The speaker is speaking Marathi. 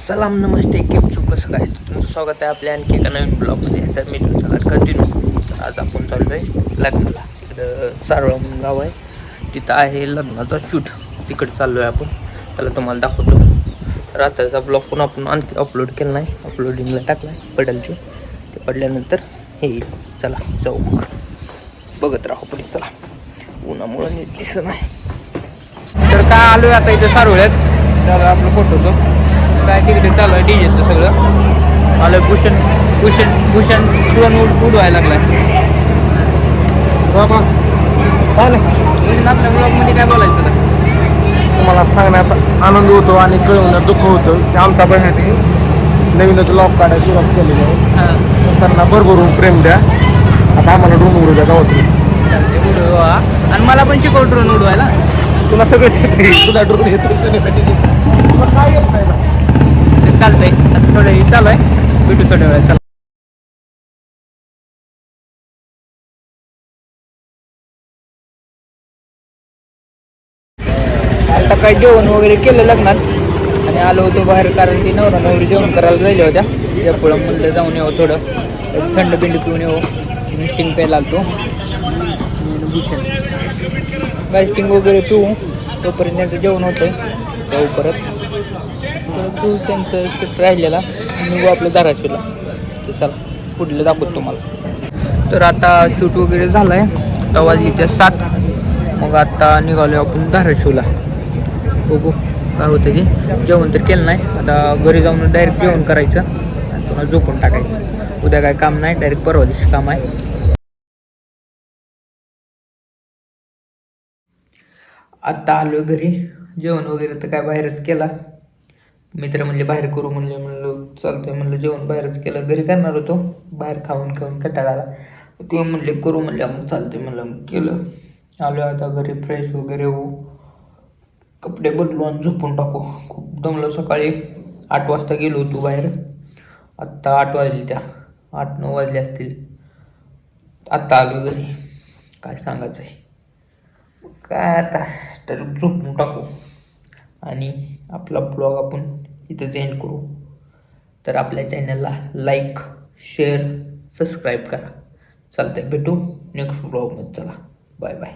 सलाम नमस्ते केपचू कसं काय तुमचं स्वागत आहे आपल्या आणखी एका नवीन ब्लॉगमध्ये. तर मी तुमचा कंटिन्यू. तर आज आपण चाललो आहे लग्नाला. तिकडं सारवळ म्हणून गाव आहे, तिथं आहे लग्नाचा शूट. तिकडे चाललो आहे आपण. त्याला तुम्हाला दाखवतो. रात्रीचा ब्लॉग पण आपण आणखी अपलोड केला नाही, अपलोडिंगला टाकला आहे पडेलचे. ते पडल्यानंतर हे येईल. चला जाऊ बघत राहू पुढे. चला उन्हामुळं नीट दिसत नाही. तर काय आलो आहे आता इथं सारवळ्यात. त्याला आपलं फोटोचं काय तिकडे चालू आहे डीजेचं सगळं. आलं भूषण भूषण भूषण ड्रोन उडवायला लागलाय. बाबा काय आपल्या ब्लॉगमध्ये काय बोलायचं तुला? तुम्हाला सांगण्यात आनंद होतो आणि कळवण्यात दुःख होतं की आमचा बहिणाने नवीनच लॉक काढायला सुरुवात केलेली आहे. हां तर त्यांना भरभरून प्रेम द्या. आता आम्हाला ड्रोन उडू द्या गावातून. चालते उडवा. आणि मला पण शिकव ड्रोन उडवायला. तुला सगळंच येते, तुला ड्रोन येतो तुला काय येत नाही ना. तर चालतंय आता थोडं हे चालू आहे. भेटू थोड्या वेळात. चला आता काय जेवण वगैरे केलं लग्नात आणि आलो होतो बाहेर, कारण की नवरा नवरी जेवण करायला जायला होत्या. त्यापुढं म्हणलं जाऊन येऊ, थोडं थंड बिंड पिऊन येऊ. मिस्टिंग प्यायला लागतो. गास्टिंग वगैरे पिऊ. तोपर्यंत त्यांचं जेवण होतं. जाऊ परत तू त्यांचं शिफ्ट राहिलेला निघू आपल्या धाराशिवला. तर चला पुढलं दाखवतो तुम्हाला. तर आता शूट वगैरे झालं आहे. आता वाजलीच्या 7. मग आता निघालो आपण धाराशिवला. बघू काय होतं की. जेवण तर केलं नाही. आता घरी जाऊन डायरेक्ट जेवण करायचं आणि पुन्हा झोपून टाकायचं. उद्या काय काम नाही, डायरेक्ट परवा दिवशी काम आहे. आत्ता आलो घरी. जेवण वगैरे तर काय बाहेरच केला. मित्र म्हणले बाहेर करू म्हणले. म्हणलं चालतंय म्हणलं. जेवण बाहेरच केलं. घरी करणार होतो, बाहेर खाऊन खाऊन कंटाळा आला. ते म्हणले करू म्हणले. मग चालतंय म्हणलं, मग केलं. आलो आता घरी, फ्रेश वगैरे होऊ, कपडे बदलू आणि झोपून टाकू. खूप दमलो. सकाळी 8 वाजता गेलो होतो बाहेर. आत्ता 8 वाजले, त्या 8-9 वाजले असतील. आत्ता आलो घरी. काय सांगायचं आहे काय आता. तर झोपून टाकू आणि आपला ब्लॉग आपण इथंच एंड करू. तर आपल्या चॅनलला लाईक, शेअर, सबस्क्राईब करा. चालतंय, भेटू नेक्स्ट ब्लॉगमध्ये. चला बाय बाय.